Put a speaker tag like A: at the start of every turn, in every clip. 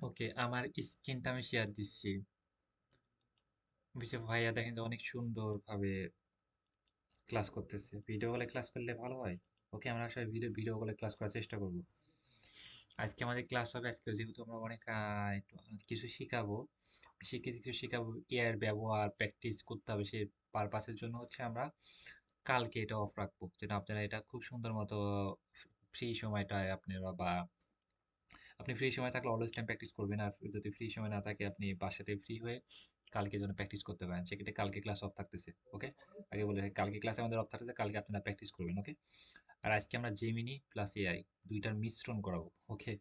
A: ওকে, আমার স্ক্রিনটা আমি শেয়ার দিচ্ছি। বিষয় ভাইয়া দেখেন যে অনেক সুন্দরভাবে ক্লাস করতেছে। ভিডিও কলে ক্লাস করলে ভালো হয়। ওকে, আমরা আসলে ভিডিও কলে ক্লাস করার চেষ্টা করব। আজকে আমাদের ক্লাস হবে, আজকে যেহেতু আমরা অনেক একটু কিছু শিখাবো, কিছু শিখাবো, এআই এর ব্যবহার প্র্যাকটিস করতে হবে। সেই পারপাসের জন্য হচ্ছে আমরা কালকে এটা অফ রাখবো, যেন আপনারা এটা খুব সুন্দর মতো ফ্রি সময়টায় আপনারা বা আপনি ফ্রি সময় থাকলে অলওয়েজ টাইম প্র্যাকটিস করবেন। আর যদি ফ্রি সময় না থাকে আপনি বাসাতে ফ্রি হয়ে কালকে যেন প্র্যাকটিস করতে পারেন। সেক্ষেত্রে কালকে ক্লাস অফ থাকতেছে। ওকে, আগে বলে রাখি, কালকে ক্লাস আমাদের অফ থাকতেছে, কালকে আপনারা প্র্যাকটিস করবেন। ওকে, আর আজকে আমরা জেমিনি প্লাস এআই দুইটার মিশ্রণ করাবো। ওকে,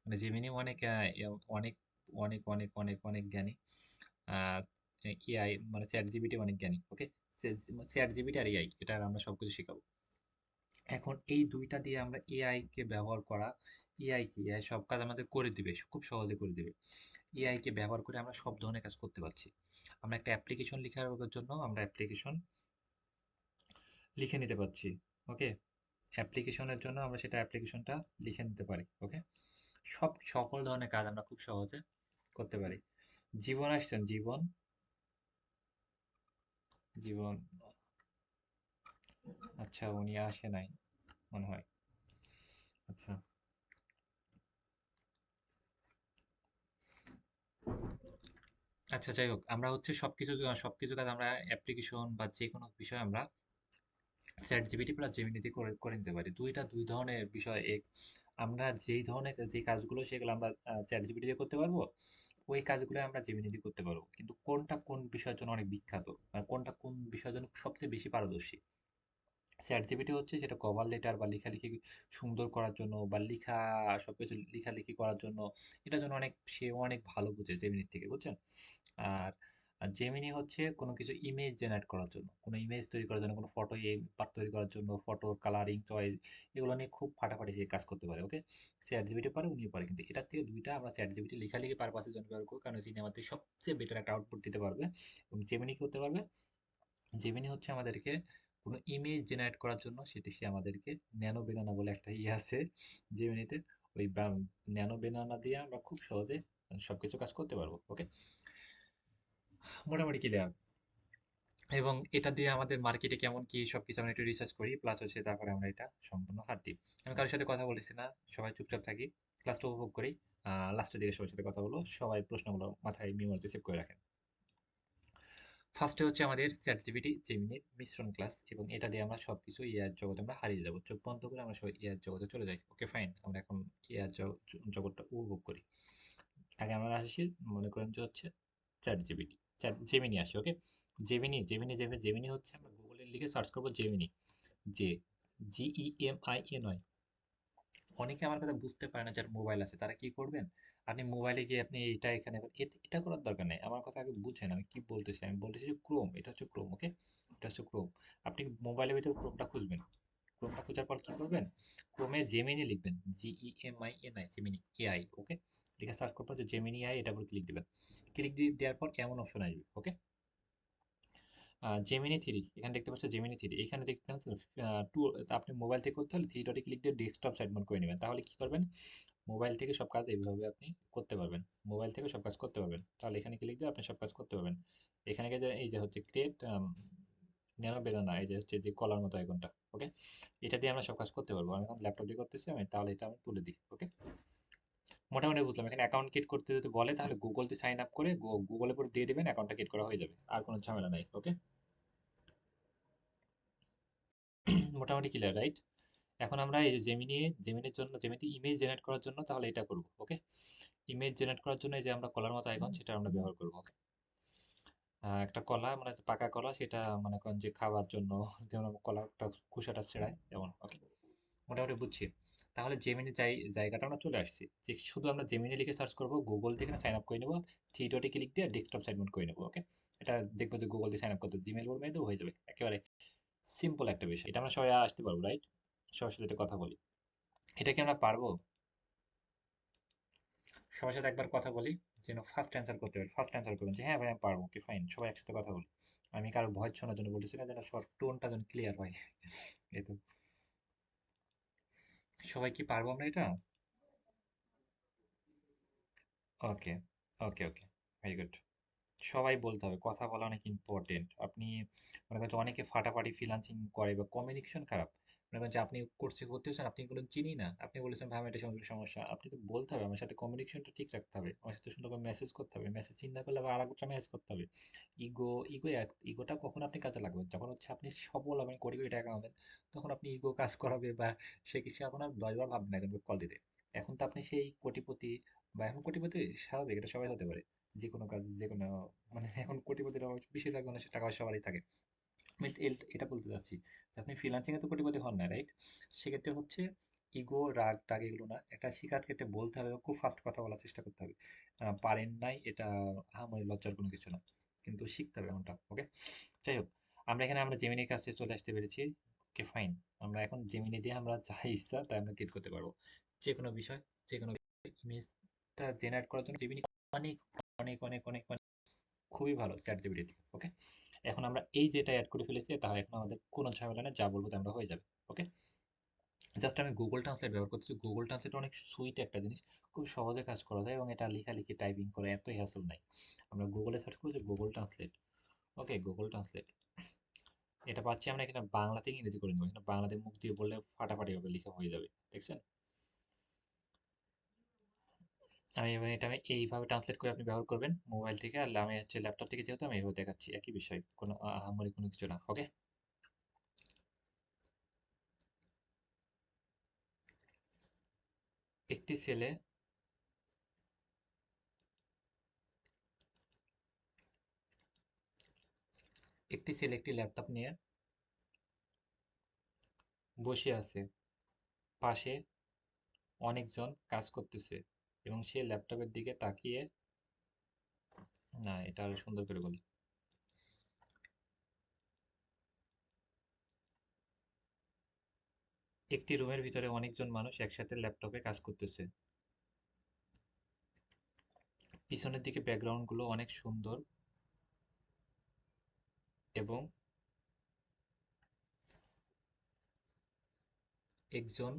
A: মানে জেমিনি অনেক অনেক অনেক অনেক অনেক অনেক জ্ঞানী, আর এআই মানে চ্যাট জিপিটি অনেক জ্ঞানী। ওকে, চ্যাট জিপিটি আর এআই এটা আমরা সবকিছু শেখাবো। এখন এই দুইটা দিয়ে আমরা এআই কে ব্যবহার করা, এআই কি, এআই সব কাজ আমাদের করে দিবে, খুব সহজে করে দিবে। এআই কে ব্যবহার করে আমরা সব ধরনের কাজ করতে পারছি। আমরা একটা অ্যাপ্লিকেশন লেখার জন্য আমরা অ্যাপ্লিকেশন লিখে নিতে পারছি। ওকে, অ্যাপ্লিকেশনের জন্য আমরা সেটা অ্যাপ্লিকেশনটা লিখে নিতে পারি। ওকে, সকল ধরনের কাজ আমরা খুব সহজে করতে পারি। জীবন আসছেন, জীবন, জীবন, আচ্ছা উনি আসে নাই মনে হয়। আচ্ছা, আচ্ছা যাই হোক, আমরা হচ্ছে সবকিছু কাজ আমরা অ্যাপ্লিকেশন বা যে কোনো বিষয় আমরা চ্যাট জিপিটি প্লাস জেমিনিতে করে করে নিতে পারি। দুই ধরনের বিষয়। আমরা যেই ধরনের যে কাজগুলো সেগুলো আমরা চ্যাট জিপিটি দিয়ে করতে পারবো, ওই কাজগুলো আমরা জেমিনি দিয়ে করতে পারবো। কিন্তু কোনটা কোন বিষয়ের জন্য অনেক বিখ্যাত, কোনটা কোন বিষয়ের জন্য সবচেয়ে বেশি পারদর্শী, চ্যাট জিপিটি হচ্ছে সেটা কভার লেটার বা লেখালেখি সুন্দর করার জন্য বা সবকিছু লেখালেখি করার জন্য, এটার জন্য সে অনেক ভালো বুঝে জেমিনির থেকে, বুঝছেন? আর জেমিনি হচ্ছে কোনো কিছু ইমেজ জেনারেট করার জন্য, কোনো ইমেজ তৈরি করার জন্য, কোনো ফটো তৈরি করার জন্য, ফটোর কালারিং চয়েস, এগুলো নিয়ে খুব ফাটাফাটি সে কাজ করতে পারে। ওকে, চ্যাট জিপিটি পারে, উনিও পারে, কিন্তু এটার থেকে দুইটা আমরা চ্যাট জিপিটি লেখালেখি পারপাসের জন্য ব্যবহার করবো, কারণ সিনেমাতে সবচেয়ে বেটার একটা আউটপুট দিতে পারবে। এবং জেমিনি কি করতে পারবে, জেমিনি হচ্ছে আমাদেরকে কোনো ইমেজ জেনারেট করার জন্য সে আমাদেরকে ন্যানো বেনানা বলে একটা ইয়ে আছে জেমিনিতে, ওই ন্যানো বেনানা দিয়ে আমরা খুব সহজে সবকিছু কাজ করতে পারবো। ওকে, মোটামুটি ক্লিয়ার। এবং এটা দিয়ে আমাদের মার্কেটে কেমন কি সবকিছু আমরা একটু রিসার্চ করি, প্লাস হচ্ছে তারপরে আমরা এটা সম্পূর্ণ হাত দিই। আমি কারোর সাথে কথা বলেছি না, সবাই চুপচাপ থাকি, ক্লাসটা উপভোগ করি। লাস্টের দিকে সবার সাথে কথা বলো, সবাই প্রশ্নগুলো মাথায় মেমোরিতে সেভ করে রাখেন। ফার্স্টে হচ্ছে আমাদের চ্যাট জিপিটি জেমিনির মিশ্রণ ক্লাস, এবং এটা দিয়ে আমরা সবকিছু এআই জগতে আমরা হারিয়ে যাবো, চোখ বন্ধ করে আমরা সবাই এআই জগতে চলে যাই। ওকে ফাইন, আমরা এখন এআই জগৎটা উপভোগ করি। আগে আমরা আসি, মনে করেন যে হচ্ছে চ্যাট জিপিটি, চ্যাট জেমিনি আসি। ওকে, জেমিনি হচ্ছে আমরা গুগলে লিখে সার্চ করবো জেমিনি, যে GEMIA নয়। অনেকে আমার কথা বুঝতে পারে না, যার মোবাইল আছে তারা কি করবেন, আপনি মোবাইলে গিয়ে আপনি এটা এখানে এটা করার দরকার নেই। আমার কথা আগে বুঝেন আমি কি বলতেছি। আমি বলতেছি যে ক্রোম, এটা হচ্ছে ক্রোম। ওকে, এটা হচ্ছে ক্রোম। আপনি মোবাইলের ভিতরে ক্রোমটা খুঁজবেন, ক্রোমটা খোঁজার পর কি করবেন, ক্রোমে জেমিনি লিখবেন, GEMINI, জেমিনি এআই। ওকে, লিখে সার্চ করবেন যে জেমিনি এআই, এটার উপর ক্লিক দিবেন। ক্লিক দিয়ে দেওয়ার পর এমন অপশন আসবে। ওকে, জেমিনি থ্রি, এখানে দেখতে পাচ্ছেন জেমিনি থ্রি, এখানে দেখতে পাচ্ছেন টু। আপনি মোবাইল থেকে করতে হলে থ্রি ডটে ক্লিক দিয়ে ডেস্কটপ সাইড মোড করে নেবেন। তাহলে কি করবেন, মোবাইল থেকে সব কাজ এইভাবে আপনি করতে পারবেন, মোবাইল থেকে সব কাজ করতে পারবেন। তাহলে এখানে ক্লিক দিয়ে আপনি সব কাজ করতে পারবেন। এখানে গিয়ে এই যে হচ্ছে ক্রিয়েট ন্যানো বেদানা, এই যে হচ্ছে যে কলার মতো আইকনটা। ওকে, এটা দিয়ে আমরা সব কাজ করতে পারবো। আমি এখন ল্যাপটপ দিয়ে করতেছি, আমি তাহলে এটা আমি তুলে দিই। ওকে, মোটামুটি বুঝলাম। এখানে অ্যাকাউন্ট ক্রিয়েট করতে যদি বলে তাহলে গুগল দিয়ে সাইন আপ করে গুগলের উপর দিয়ে দিবেন, অ্যাকাউন্টটা ক্রিয়েট করা হয়ে যাবে, আর কোনো ঝামেলা নাই। ওকে, মোটামুটি ক্লিয়ার, রাইট? এখন আমরা এই যে জেমিনির জন্য, জেমিনি ইমেজ জেনারেট করার জন্য তাহলে এটা করব। ওকে, ইমেজ জেনারেট করার জন্য এই যে আমরা কলার মতো আইকন, সেটা আমরা ব্যবহার করব। ওকে, একটা কলা মানে পাকা কলা, সেটা মনে করেন যে খাওয়ার জন্য যেমন আমরা কলাটা খোসাটা ছেড়াই যেমন। ওকে, মোটামুটি বুঝছি। তাহলে জেমিনি জায়গাটা আমরা চলে আসছি, যে শুধু আমরা জেমিনি লিখে সার্চ করব, গুগল থেকে সাইন আপ করে নেবো, থ্রি ডটে ক্লিক দিয়ে ডেস্কটপ সাইড মোড করে নেবো। ওকে, এটা দেখবো যে গুগল দিয়ে সাইন আপ করতে জিমেল ওর মেয়ে হয়ে যাবে, একেবারে সিম্পল একটা বিষয়। এটা আমরা সবাই আসতে পারবো, রাইট? সবার সাথে একটা কথা বলি, এটা কি আমরা পারবো? সবার সাথে একবার কথা বলি, যেন ফার্স্ট অ্যান্সার করতে পারি, ফার্স্ট অ্যান্সার করবেন যে হ্যাঁ ভাই আমি পারবো। ওকে ফাইন, সবাই একসাথে কথা বলি। আমি কারো ভয়েস শোনার জন্য বলতেছি না, যেন সবার টোনটা যেন ক্লিয়ার হয়। এই তো, সবাই কি পারবো আমরা এটা? ওকে, ওকে, ওকে, ভেরি গুড। সবাই বলতে হবে, কথা বলা অনেক ইম্পর্টেন্ট। আপনি মনে করেন যে অনেকে ফাটাফাটি ফ্রিল্যান্সিং করে বা কমিউনিকেশন খারাপ। মনে করেন যে আপনি কোর্সে ভর্তি হচ্ছেন, আপনি এগুলো চিনি না, আপনি বলেছেন ভাই আমার এটা সমস্যা, আপনি তো বলতে হবে আমার সাথে কমিউনিকেশনটা ঠিক রাখতে হবে, আমার সাথে সুন্দর করে মেসেজ করতে হবে, মেসেজ চিন্তা করলে আবার আরেকটা মেসেজ করতে হবে। ইগোটা কখন আপনি কাজে লাগবে, যখন হচ্ছে আপনি সফল হবেন, কোটি কোটি টাকা কামাবেন, তখন আপনি ইগো কাজ করাবে বা সে কিছু এখন আর 10 বার ভাববেন না একজনকে কল দিতে। এখন তো আপনি সেই কোটিপতি, বা এখন কোটিপতি স্বাভাবিক, এটা সবাই হতে পারে, যে কোনো কাজ, যে কোনো, মানে এখন কোটিপতিরা বেশিরভাগ মানুষের টাকা সবারই থাকে। আমি এটা বলতে চাচ্ছি যে আপনি ফ্রিল্যান্সিং এ তো কোটিপতি হন না, রাইট? সেক্ষেত্রে হচ্ছে ইগো, রাগ টাগ এগুলো না, একটা শিকার ক্ষেত্রে বলতে হবে, খুব ফাস্ট কথা বলার চেষ্টা করতে হবে। পারেন নাই এটা আহামরি লজ্জার কোনো কিছু না, কিন্তু শিখতে হবে এমনটা, ওকে? যাই হোক, আমরা জেমিনির কাছে চলে আসতে পেরেছি। ওকে, ফাইন। আমরা এখন জেমিনি দিয়ে আমরা যা ইচ্ছা তাই আমরা ক্রিয়েট করতে পারবো, যে কোনো বিষয়, যে কোনো ইমেজটা জেনারেট করার জন্য জেমিনি অনেক অনেক অনেক অনেক অনেক খুবই ভালো চ্যাট জিপিটি থেকে, ওকে? এখন আমরা এই যেটা অ্যাড করে ফেলেছি, তা এখন আমাদের কোনো ঝামেলা নেই, যা বলবো তা আমরা হয়ে যাবে, ওকে? জাস্ট আমি গুগল ট্রান্সলেট ব্যবহার করতেছি। গুগল ট্রান্সলেট অনেক সুইট একটা জিনিস, খুব সহজে কাজ করা যায় এবং এটা লেখালেখি টাইপিং করে এত হ্যাসেল নাই। আমরা গুগলে সার্চ করি যে গুগল ট্রান্সলেট, ওকে? গুগল ট্রান্সলেট, এটা পাচ্ছি আমরা এখানে বাংলা থেকে ইংরেজি করে নেবো, এখানে বাংলাতে মুখ দিয়ে বললে ফাটাফাটি হবে, লেখা হয়ে যাবে, দেখছেন? আমি এইভাবে ট্রান্সলেট করে আপনি ব্যবহার করবেন মোবাইল থেকে, আর আমি হচ্ছে ল্যাপটপ থেকে, যেহেতু আমি এইভাবে দেখাচ্ছি, একই বিষয়, কোনো আহামরি কোনো কিছু না, ওকে? একটি ছেলে একটি ল্যাপটপ নিয়ে বসে আছে, পাশে অনেকজন কাজ করতেছে এবং সে ল্যাপটপের দিকে তাকিয়ে, না এটা আরো সুন্দর করে বলি, একটি রুমের ভিতরে অনেকজন মানুষ একসাথে ল্যাপটপে কাজ করতেছে, পিছনের দিকে ব্যাকগ্রাউন্ডগুলো অনেক সুন্দর এবং একজন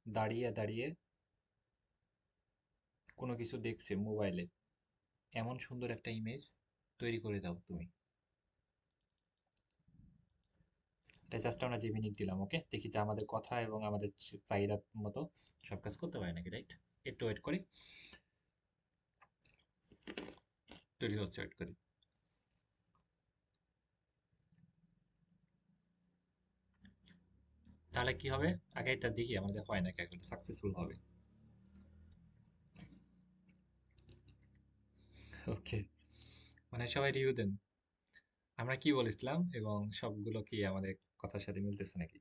A: দাঁড়িয়ে দাঁড়িয়ে কোনো কিছু দেখছে মোবাইলে, এমন সুন্দর একটা ইমেজ তৈরি করে দাও তুমি। এটা জাস্ট আমরা যে মিনিট দিলাম, ওকে? দেখি যে আমাদের কথা এবং আমাদের চাহিদা মতো সব কাজ করতে পারে নাকি, রাইট? একটু ওয়েট করি, তৈরি হচ্ছে, ওয়েট করি। তাহলে কি হবে, আগে এটা দেখি আমাদের হয় নাকি, এখন সাকসেসফুল হবে। ওকে, মানে সবাই রিভিউ দেন আমরা কি বলেছিলাম এবং সবগুলো কি আমাদের কথার সাথে মিলতেছে নাকি।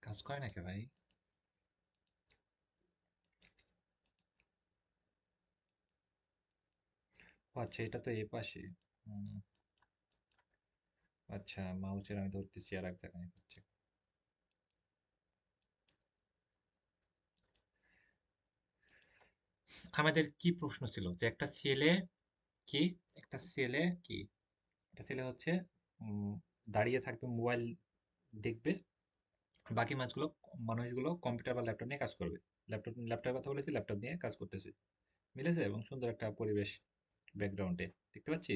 A: কাজ করে নাকি ভাই? ও আচ্ছা, এটা তো এই পাশে। হুম, আচ্ছা, মাউসের আমি ধরতেছি আর এক জায়গায় হচ্ছে। আমাদের কি প্রশ্ন ছিল যে কি একটা ছেলে কি একটা ছেলে হচ্ছে উম, দাঁড়িয়ে থাকবে, মোবাইল দেখবে, বাকি মানুষগুলো কম্পিউটার বা ল্যাপটপ নিয়ে কাজ করবে। ল্যাপটপের কথা বলেছি, ল্যাপটপ নিয়ে কাজ করতেছে, মিলেছে, এবং সুন্দর একটা পরিবেশ ব্যাকগ্রাউন্ডে দেখতে পাচ্ছি।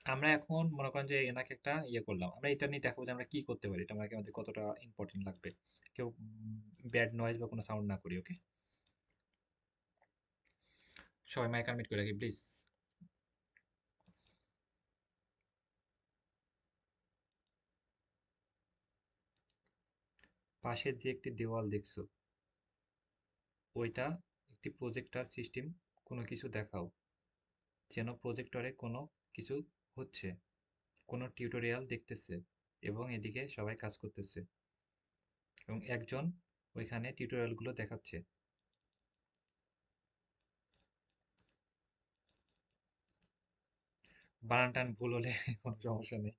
A: আমরা এখন মনে করেন যে এনাকে একটা ইয়ে করলাম, আমরা এটা নিয়ে দেখাবো যে আমরা কি করতে পারি, এটা আমাদের কতটা ইম্পর্টেন্ট লাগবে, কেউ ব্যাড নয়েজ বা কোনো সাউন্ড না করি, ওকে? সবাই মাইক আনমিউট করে রাখি প্লিজ। পাশের যে একটি দেওয়াল দেখছো, ওইটা একটি প্রজেক্টর সিস্টেম, কোনো কিছু দেখাও, যেন প্রজেক্টরে কোনো কিছু হচ্ছে, কোনো টিউটোরিয়াল দেখতেছে এবং এদিকে সবাই কাজ করতেছে এবং একজন ওইখানে টিউটোরিয়ালগুলো দেখাচ্ছে। বানান টান ভুল হলে কোনো সমস্যা নেই।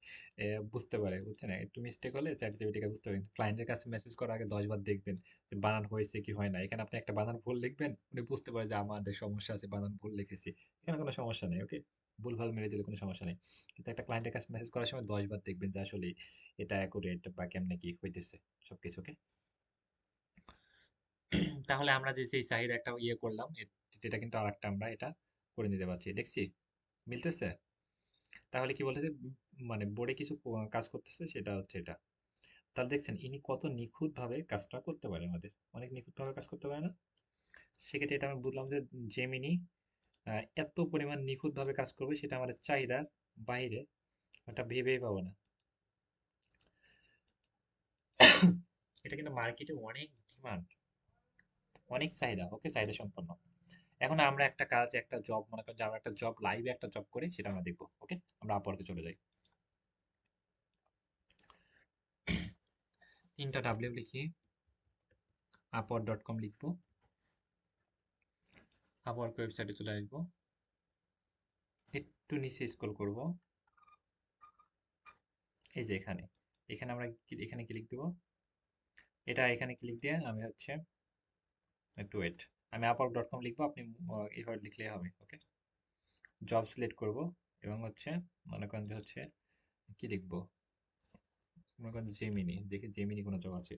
A: বুঝতে পারে, বুঝছেন? একটু মিস্টেক হলে ChatGPT কে বুঝতে পারেন। ক্লায়েন্টের কাছে মেসেজ করার আগে ১০ বার দেখবেন যে বানান হয়েছে কি হয় না। এখানে আপনি একটা বানান ভুল লিখবেন, উনি বুঝতে পারে যে আমাদের সমস্যা আছে, বানান ভুল লিখেছি। এখানে কোনো সমস্যা নেই, ওকে? ভুলভাল মেরে দিলে কোনো সমস্যা নেই। কিন্তু একটা ক্লায়েন্টের কাছে মেসেজ করার সময় ১০ বার দেখবেন যে আসলেই এটা অ্যাকুরেট বা কেমনে কি হইতেছে সবকিছু, ওকে? তাহলে আমরা যে চাহিদা একটা ইয়ে করলাম, এটা কিন্তু আরেকটা আমরা এটা করে নিতে পারছি। দেখছি? মিলতেছে? তাহলে কি বলতেছে, মানে বোর্ডে কিছু কাজ করতেছে, সেটা হচ্ছে এটা। তাহলে দেখছেন ইনি কত নিখুঁত ভাবে কাজটা করতে পারে, আমাদের অনেক নিখুঁত ভাবে কাজ করতে পারে না? সেক্ষেত্রে এটা আমি বুঝলাম যে জেমিনি এত পরিমাণ নিখুঁত ভাবে কাজ করবে, সেটা আমাদের চাহিদার বাইরে, এটা ভেবেই পাবো না। এটা কিন্তু মার্কেটে অনেক ডিমান্ড, অনেক চাহিদা, ওকে? চাহিদা সম্পন্ন। এখন আমরা একটা কাজ, একটা জব, মনে করেন যে আমরা একটা জব, লাইভে একটা জব করি, সেটা আমরা দেখবো, ওকে? আমরা আপওয়ার্কে চলে যাই। 3টা ডাব্লিউ লিখি, upwork.com লিখবো, আপওয়ার্ক ওয়েবসাইটে চলে আসবো, একটু নিচে স্ক্রল করব, এই যে এখানে, এখানে আমরা এখানে ক্লিক দেব, এটা এখানে ক্লিক দিয়ে আমি হচ্ছে, একটু ওয়েট, আমি upwork.com লিখবো, আপনি এইভাবে লিখলেই হবে, ওকে? জব সিলেক্ট করব, এবং হচ্ছে মনে করেন যে হচ্ছে কি লিখবো, মনে করেন জেমিনি, দেখি জেমিনি কোনো জব আছে।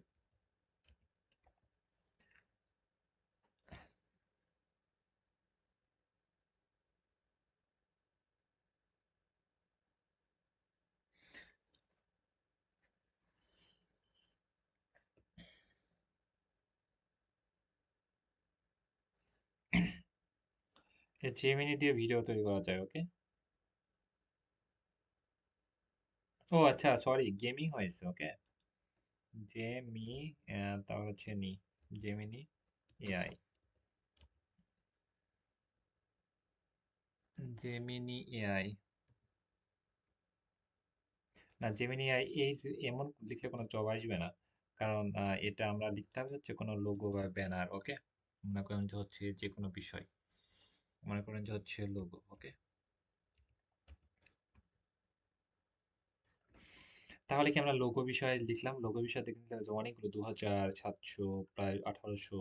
A: জেমিনি দিয়ে ভিডিও তৈরি করা যায়, ওকে? ও আচ্ছা, সরি, গেমিং হয়েছে, ওকে? জেমি, তারপর হচ্ছে জেমিনি এআই, জেমিনি এআই, না জেমিনি এআই এই এমন লিখলে কোনো জব আসবে না, কারণ এটা আমরা লিখতে হবে হচ্ছে কোনো লোগো বা ব্যানার, ওকে? মনে করেন যে হচ্ছে যে কোনো বিষয়, মনে করেন যে হচ্ছে লোগো, ওকে? তাহলে কি আমরা লোগো বিষয়ে লিখলাম, লোগো বিষয়ে দেখতে হবে যে অনেকগুলো 2700, প্রায় 1800,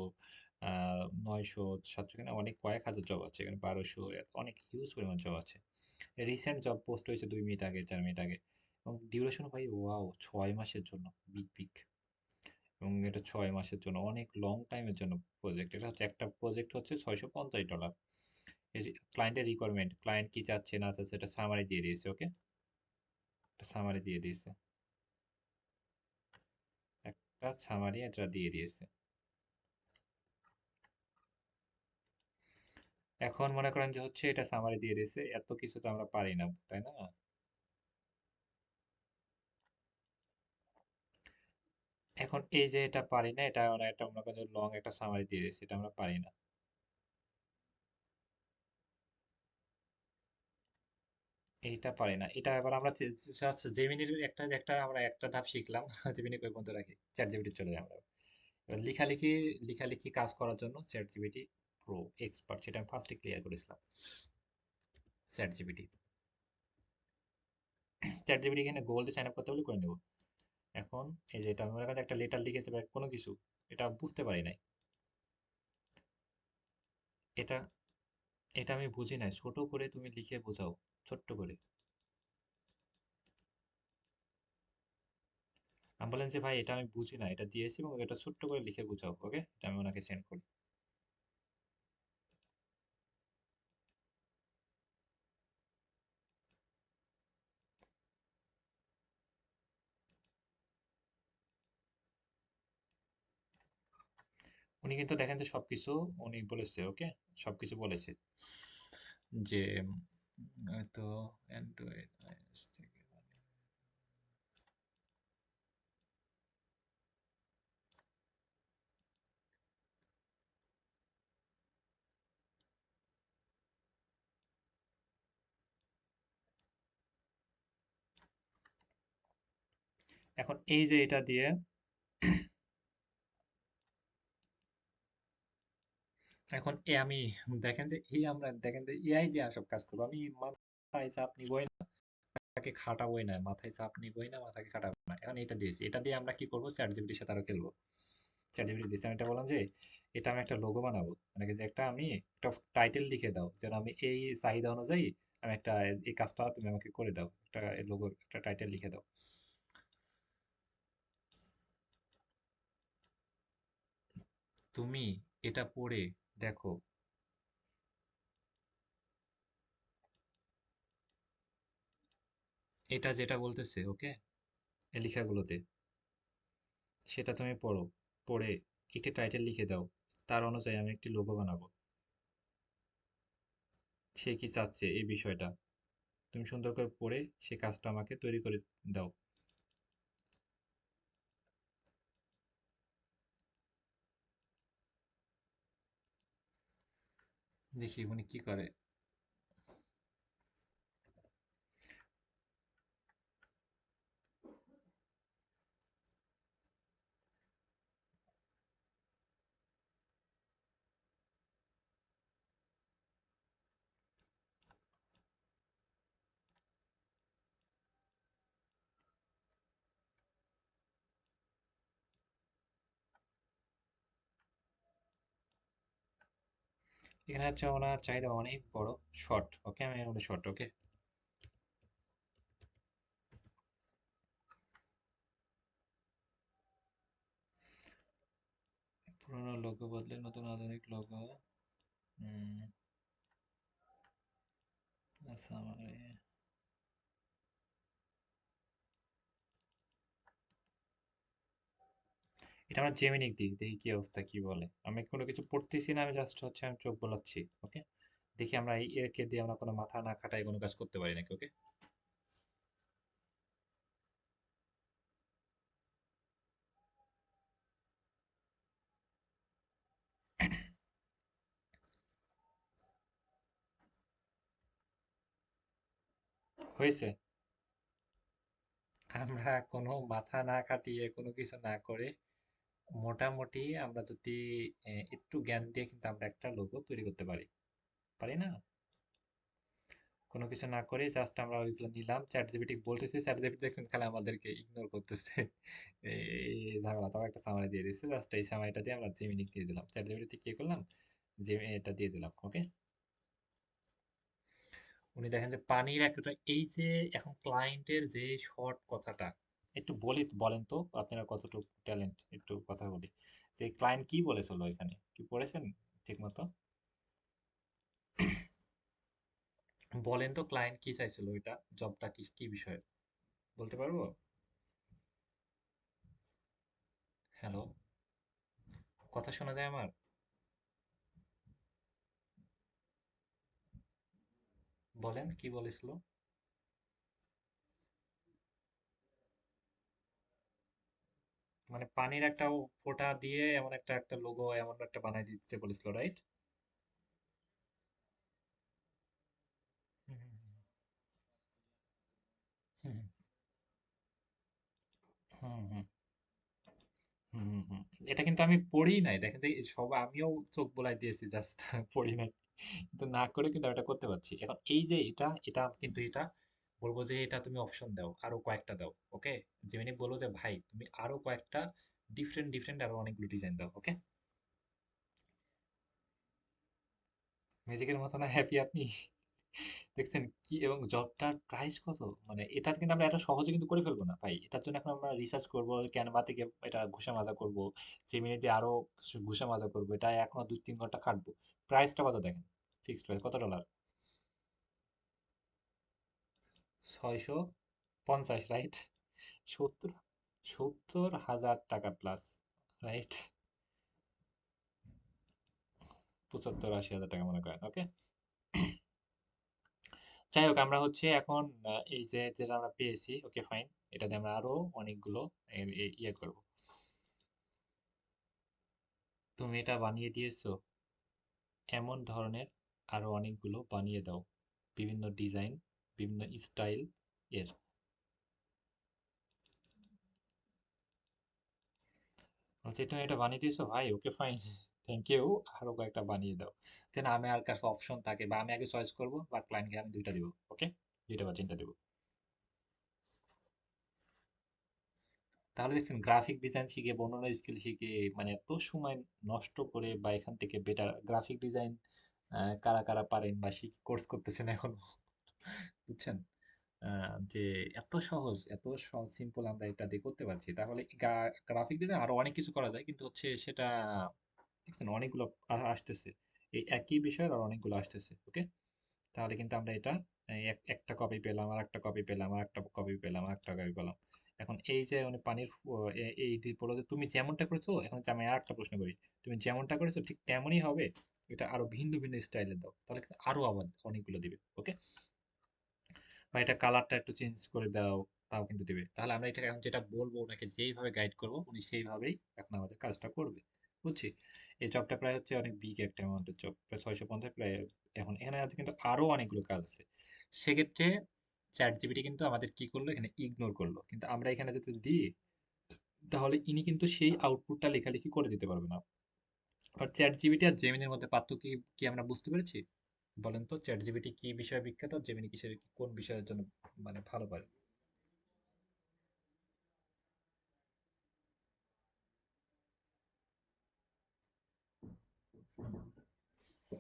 A: 900, 700, এখানে অনেক কয়েক হাজার জব আছে, এখানে 1200, অনেক হিউজ পরিমাণ জব আছে। রিসেন্ট জব পোস্ট হয়েছে 2 মিনিট আগে, 4 মিনিট আগে, এবং ডিউরেশন ভাই ওয়াও, 6 মাসের জন্য, বিগ বিগ, এবং এটা 6 মাসের জন্য, অনেক লং টাইমের জন্য প্রজেক্ট। এটা হচ্ছে একটা প্রজেক্ট হচ্ছে $650। এই যে ক্লায়েন্টের রিকোয়ারমেন্ট, ক্লায়েন্ট কি চাচ্ছে না চাচ্ছে, এটা সামারি দিয়ে দিয়েছে, ওকে? এটা সামারি দিয়ে দিয়েছে, একটা সামারি এটা দিয়ে দিয়েছে। এখন মনে করেন যে হচ্ছে এটা সামারি দিয়ে দিয়েছে, এত কিছু তো আমরা পারি না, তাই না? এখন এই যে এটা পারি না, এটা মানে একটা মনে করেন লং একটা সামারি দিয়ে দিয়েছে, এটা আমরা পারি না, এইটা পারি না। এটা এবার আমরা জেমিনির একটা একটা আমরা একটা ধাপ শিখলাম। জেমিনি কই পর্যন্ত রাখি, চ্যাট জিপিটি চলে যাই আমরা। এবার লেখালেখি, লেখালেখি কাজ করার জন্য চ্যাট জিপিটি প্রো এক্সপার্ট, সেটা আমি ফার্স্টে ক্লিয়ার করেছিলাম। চ্যাট জিপিটি, চ্যাট জিপিটি এখানে গোল্ডে সাইন আপ করতে বলে করে নেব। এখন এই যে এটা আমার কাছে একটা লেটার লিখেছে বা কোনো কিছু, এটা বুঝতে পারি নাই, এটা এটা আমি বুঝি নাই, ছোট করে তুমি লিখে বোঝাও, ছোট্ট করে। আমি বললেন যে ভাই এটা আমি বুঝি না, এটা দিয়েছি এবং এটা ছোট্ট করে লিখে বোঝাও, ওকে? এটা আমি ওনাকে সেন্ড করি। উনি কিন্তু দেখেন যে সবকিছু উনি বলেছে, ওকে? সবকিছু বলেছে যে তো অ্যান্ড্রয়েড iOS থেকে, এখন এই যে এটা দিয়ে, এখন আমি দেখেন যে এই আমরা দেখেন যে এআই দিয়ে সব কাজ করবো, আমি মাথা মাথায় চাপ নিবই না, মাথাকে খাটাবোই না, মাথায় চাপ নিবই না, মাথাকে খাটাবো না। এখন এটা দিয়েছি, এটা দিয়ে আমরা কি করবো, চ্যাট জিপিটির সাথে আরো খেলবো। চ্যাট জিপিটি দিয়েছি, আমি এটা বললাম যে এটা আমি একটা লোগো বানাবো, মানে যে একটা আমি একটা টাইটেল লিখে দাও, যেন আমি এই চাহিদা অনুযায়ী আমি একটা এই কাজটা তুমি আমাকে করে দাও, একটা লোগো একটা টাইটেল লিখে দাও। তুমি এটা পড়ে দেখো, এটা যেটা বলতেছে ওকে, এই লেখাগুলোতে সেটা তুমি পড়ো, পড়ে একে টাইটেল লিখে দাও, তার অনুযায়ী আমি একটি লোগো বানাবো। সে কি চাচ্ছে এই বিষয়টা তুমি সুন্দর করে পড়ে সে কাজটা আমাকে তৈরি করে দাও। দেখি উনি কি করে। এখানে হচ্ছে ওনার চাহিদা অনেক বড়, শর্ট, ওকে আমি এর মধ্যে শর্ট, ওকে। পুরোনো লোগো বদলে নতুন আধুনিক লোগো। আচ্ছা মানে এটা আমরা জেমিনিক দিই, দেখি কি অবস্থা, কি বলে। আমি কোনো কিছু পড়তেছি না, আমি জাস্ট হচ্ছে আমি চোখ বোলাচ্ছি, ওকে। দেখি আমরা একে দিয়ে আমরা কোনো মাথা না খাটাই কোনো কাজ করতে পারি নাকি, ওকে। হয়েছে। আমরা কোনো মাথা না খাটিয়ে কোনো কিছু না করে মোটামুটি আমরা যদি একটু জ্ঞান দিয়ে কিন্তু আমরা একটা লোগো তৈরি করতে পারি, পারি না? কোনো কিছু না করে জাস্ট আমরা ওইগুলো নিলাম, চ্যাট জিপিটি বলতেছি, চ্যাট জিপিটি দেখছেন খালি আমাদেরকে ইগনোর করতেছে। এই ঝামেলা, তাও একটা সামারি দিয়ে দিচ্ছে, জাস্ট এই সামারিটা দিয়ে আমরা জিমিনি দিয়ে দিলাম, চ্যাট জিপিটিতে কি করলাম, যে এটা দিয়ে দিলাম, ওকে। উনি দেখেন যে পানির একটা, এই যে এখন ক্লায়েন্টের যে শর্ট কথাটা একটু বলি, বলেন তো আপনারা কতটুকু ট্যালেন্ট, একটু কথা বলি যে ক্লায়েন্ট কি বলেছিল এখানে, কি পড়েছেন ঠিক মতো? বলেন তো ক্লায়েন্ট কি চাইছিল, এটা জবটা কি কি বিষয়ে বলতে পারবো? হ্যালো, কথা শোনা যায় আমার? বলেন কি বলেছিল। মানে পানির একটা ফোঁটা দিয়ে এমন একটা একটা লোগো এমন একটা বানাই দিতে বলেছিল, রাইট? হুম হুম হুম হুম হুম হুম হুম। এটা কিন্তু আমি পড়ি নাই, দেখেন যে সব আমিও চোখ বোলাই দিয়েছি, জাস্ট পড়ি নাই, কিন্তু না করে কিন্তু আমি এটা করতে পারছি। এখন এই যে এটা এটা কিন্তু এটা বলবো যে এটা তুমি অপশন দাও, আরো কয়েকটা দাও, ওকে। যেমিনি বলবো যে ভাই তুমি আরো কয়েকটা ডিফারেন্ট ডিফারেন্ট আরো অনেকগুলো ডিজাইন দাও, ওকে। ম্যাজিকের মতো না হ্যাপি আপনি? দেখছেন কি, এবং জবটার প্রাইস কত, মানে এটা কিন্তু আমরা এত সহজে কিন্তু করে ফেলবো না ভাই, এটার জন্য এখন আমরা রিসার্চ করবো, ক্যানভা থেকে এটা ঘুষা মাজা করবো, জেমিনি দিয়ে আরো কিছু ঘুষা মাজা করবো, এটা এখনো 2-3 ঘন্টা খাটবো। প্রাইসটা কত দেখেন, ফিক্সড প্রাইস কত ডলার? 650, রাইট? 70, 70,000 টাকা প্লাস, রাইট? 75-80 হাজার টাকা মনে করেন, ওকে। যাই হোক আমরা হচ্ছে এখন এই যে যেটা আমরা পেয়েছি, ওকে ফাইন, এটা দিয়ে আমরা আরো অনেকগুলো ইয়ে করবো। তুমি এটা বানিয়ে দিয়েছো, এমন ধরনের আরো অনেকগুলো বানিয়ে দাও, বিভিন্ন ডিজাইন, বিভিন্ন স্টাইল এর। বলছে তুমি এটা বানিয়ে দিয়েছো ভাই, ওকে ফাইন, থ্যাংক ইউ, আরো কয়েকটা বানিয়ে দাও, যেন আমি আর কাছে অপশন থাকে, বা আমি আগে চয়েস করবো বা ক্লায়েন্টকে আমি দুইটা দিব, ওকে। 2টা বা 3টা দেবো। তাহলে দেখছেন গ্রাফিক ডিজাইন শিখে, বর্ণনা স্কিল শিখে, মানে এত সময় নষ্ট করে বা এখান থেকে বেটার গ্রাফিক ডিজাইন কারা কারা পারেন বা শিখে কোর্স করতেছেন এখন, বুঝছেন? যে এত সহজ, এত সিম্পল আমরা এটা দিয়ে করতে পারছি, তাহলে গ্রাফিক ডিজাইন আরো অনেক কিছু করা যায়, কিন্তু হচ্ছে সেটা দেখছেন অনেকগুলো আসতেছে, এই একই বিষয়ের আর অনেকগুলো আসতেছে। ওকে, তাহলে কিন্তু আমরা এটা একটা কপি পেলাম, আর একটা কপি পেলাম, আর একটা কপি পেলাম, আর একটা কপি পেলাম। এখন এই যে মানে পানির এই বলো যে তুমি যেমনটা করেছো, এখন আমি আর একটা প্রশ্ন করি, তুমি যেমনটা করেছো ঠিক তেমনই হবে, এটা আরো ভিন্ন ভিন্ন স্টাইলে দাও, তাহলে কিন্তু আরো আবার অনেকগুলো দিবে। ওকে, বা এটা কালারটা একটু চেঞ্জ করে দাও, তাও কিন্তু দিবে। তাহলে আমরা এটাকে এখন যেটা বলবো, ওনাকে যেইভাবে গাইড করবো উনি সেইভাবেই এখন আমাদের কাজটা করবে। বুঝছি। এই জবটা প্রায় হচ্ছে অনেক বিগ একটা অ্যামাউন্টের জব, প্রায় 650 প্রায়। এখন এখানে আছে কিন্তু আরো অনেকগুলো কাজ আছে। সেক্ষেত্রে চ্যাট জিপিটি কিন্তু আমাদের কি করলো, এখানে ইগনোর করলো, কিন্তু আমরা এখানে যদি দিই, তাহলে ইনি কিন্তু সেই আউটপুটটা লেখালেখি করে দিতে পারবে না। আর চ্যাট জিপিটি আর জেমিনির মধ্যে পার্থক্য কি কি আমরা বুঝতে পেরেছি? বলেন তো, চ্যাট জিপিটি কি বিষয়ে বিখ্যাত, জেমিনি কিসের, কোন বিষয়ের জন্য মানে ভালো পারে?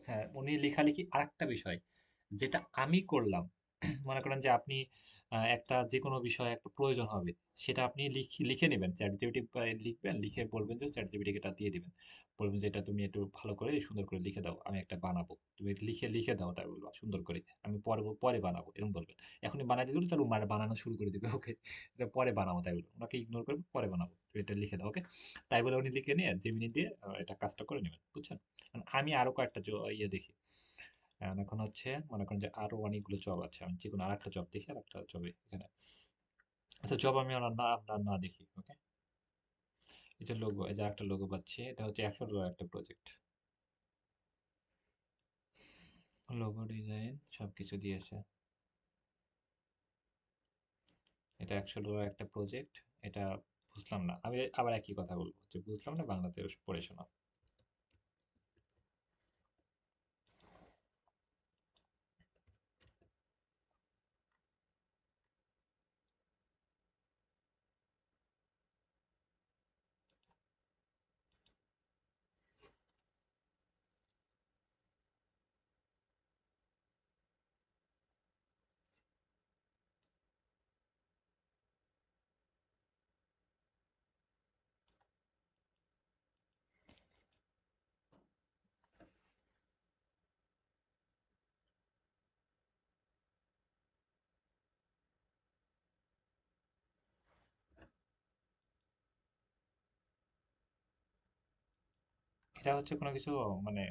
A: হ্যাঁ, উনি লেখালেখি আরেকটা বিষয় যেটা আমি করলাম। মনে করেন যে আপনি একটা যে কোনো বিষয়ে একটা প্রয়োজন হবে, সেটা আপনি লিখে নেবেন চ্যাট জিপিটি, লিখবেন, লিখে বলবেন যে চ্যাট জিপিটিকে এটা দিয়ে দিবেন, বলবেন যে এটা তুমি একটু ভালো করে সুন্দর করে লিখে দাও, আমি একটা বানাবো, তুমি লিখে লিখে দাও, তাই বলবো সুন্দর করে, আমি পরে পরে বানাবো এরকম বলবেন। এখনই বানাইতে দিলে তাহলে বানানো শুরু করে দিবে। ওকে, এটা পরে বানাবো তাই বলবো, ওনাকে ইগনোর করবেন, পরে বানাবো, তুমি এটা লিখে দাও। ওকে, তাই বলে উনি লিখে নিয়ে জেমিনি দিয়ে এটা কাজটা করে নেবেন, বুঝছেন? আমি আরো কয়েকটা ইয়ে দেখি। এখন হচ্ছে মনে করেন যে আরো অনেকগুলো জব আছে, আমি যে কোনো আরেকটা জব দেখি, আর একটা জবে এখানে। আচ্ছা, জব আমি ওনার না আপনার না দেখি। ওকে, এই যে লোগো, এই যে একটা লোগো পাচ্ছি, এটা হচ্ছে $100 একটা প্রজেক্ট, লোগো ডিজাইন সবকিছু দিয়েছে। এটা $100 একটা প্রজেক্ট। এটা বুঝলাম না, আমি আবার একই কথা বলবো যে বুঝলাম না, বাংলাতে পড়ে শোনা। এটা হচ্ছে কোনো কিছু মানে,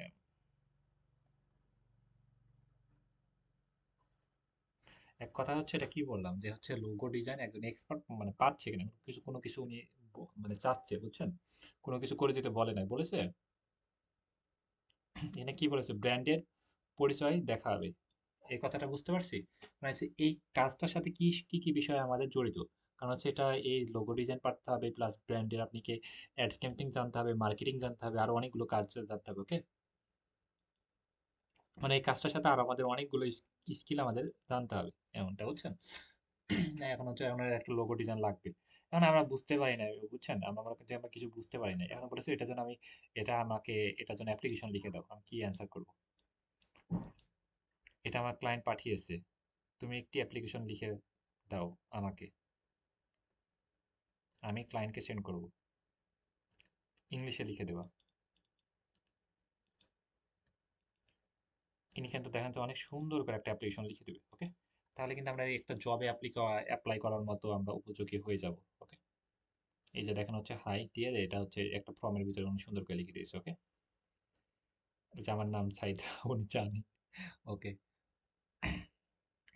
A: এক কথা হচ্ছে এটা কি বললাম যে হচ্ছে লোগো ডিজাইন একজন এক্সপার্ট মানে পাচ্ছে কিনা, কোনো কিছু উনি মানে চাচ্ছে, বুঝছেন? কোনো কিছু করে দিতে বলে নাই, বলেছে এখানে কি বলেছে, ব্র্যান্ডের পরিচয় দেখাবে, এই কথাটা বুঝতে পারছি। মানে হচ্ছে এই কাজটার সাথে কি কি কি বিষয় আমাদের জড়িত, কারণ হচ্ছে এটা এই লোগো ডিজাইন পারতে হবে, প্লাস ব্র্যান্ডের আপনাকে অ্যাডস ক্যাম্পেইন জানতে হবে, মার্কেটিং জানতে হবে, আরো অনেকগুলো কাজ জানতে হবে। ওকে, মানে এই কাজটার সাথে আরো আমাদের অনেকগুলো স্কিল আমাদের জানতে হবে, এমনটা, বুঝছেন? এখন হচ্ছে আমার একটা লোগো ডিজাইন লাগবে, এখন আমরা বুঝতে পারি না, বুঝছেন? আমরা মনে করি যে আমরা কিছু বুঝতে পারি না, এখন বলেছে এটা যেন আমি, এটা আমাকে, এটার জন্য অ্যাপ্লিকেশন লিখে দাও, আমি কি অ্যান্সার করবো? এটা আমার ক্লায়েন্ট পাঠিয়েছে, তুমি একটি অ্যাপ্লিকেশন লিখে দাও আমাকে, আমি ক্লায়েন্টকে সেন্ড করব, ইংলিশে লিখে দেবা। ইনি কিন্তু দেখেন তো অনেক সুন্দর করে একটা অ্যাপ্লিকেশন লিখে দেবে। ওকে, তাহলে কিন্তু আমরা একটা জবে অ্যাপ্লাই করার মতো আমরা উপযোগী হয়ে যাব। ওকে, এই যে দেখেন হচ্ছে হাই দিয়ে এটা হচ্ছে একটা ফর্মের ভিতরে উনি সুন্দর করে লিখে দিয়েছে। ওকে, এই যে আমার নাম সাইদ, উনি জানি। ওকে,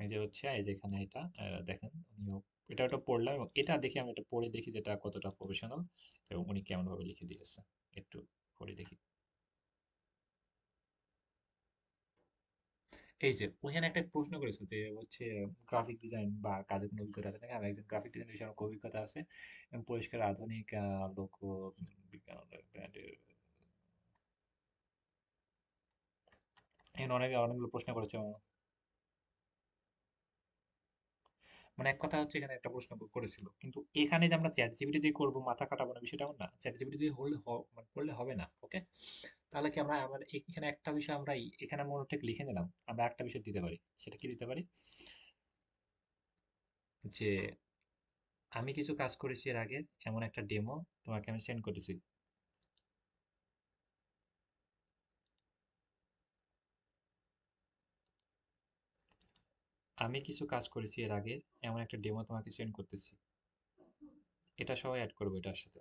A: এই যে হচ্ছে এই যে এখানে এটা দেখেন উনিও এটা ওটা পড়লাম, এবং এটা দেখি, আমি এটা পড়ে দেখি যেটা কতটা প্রফেশনাল এবং উনি কেমন ভাবে লিখে দিয়েছে, একটু পড়ে দেখি। এই যে ওখানে একটা প্রশ্ন করেছে যে হচ্ছে গ্রাফিক ডিজাইন বা কাজের কোনো অভিজ্ঞতা আছে নাকি, আমি একজন গ্রাফিক ডিজাইন বিষয়ে আমার অভিজ্ঞতা আছে এবং পরিষ্কার আধুনিক লোক বিজ্ঞান ব্র্যান্ডের, এখানে অনেকগুলো প্রশ্ন করেছে। মানে এক কথা হচ্ছে এখানে একটা প্রশ্ন করেছিল, কিন্তু এখানে যে আমরা চ্যাট জিপিটি দিয়ে করবো মাথা কাটাবো না বিষয়টা এমন না, চ্যাট জিপিটি দিয়ে হলে মানে করলে হবে না। ওকে, তাহলে কি আমরা আমাদের এখানে একটা বিষয় আমরা এখানে মনে ঠিক লিখে নিলাম, আমরা একটা বিষয় দিতে পারি। সেটা কি দিতে পারি? যে আমি কিছু কাজ করেছি এর আগে, এমন একটা ডেমো তোমাকে আমি সেন্ড করেছি। আমি কিছু কাজ করেছি এর আগে, এমন একটা ডেমো তোমাকে সেন্ড করতেছি। এটা সবাই অ্যাড করবো এটার সাথে।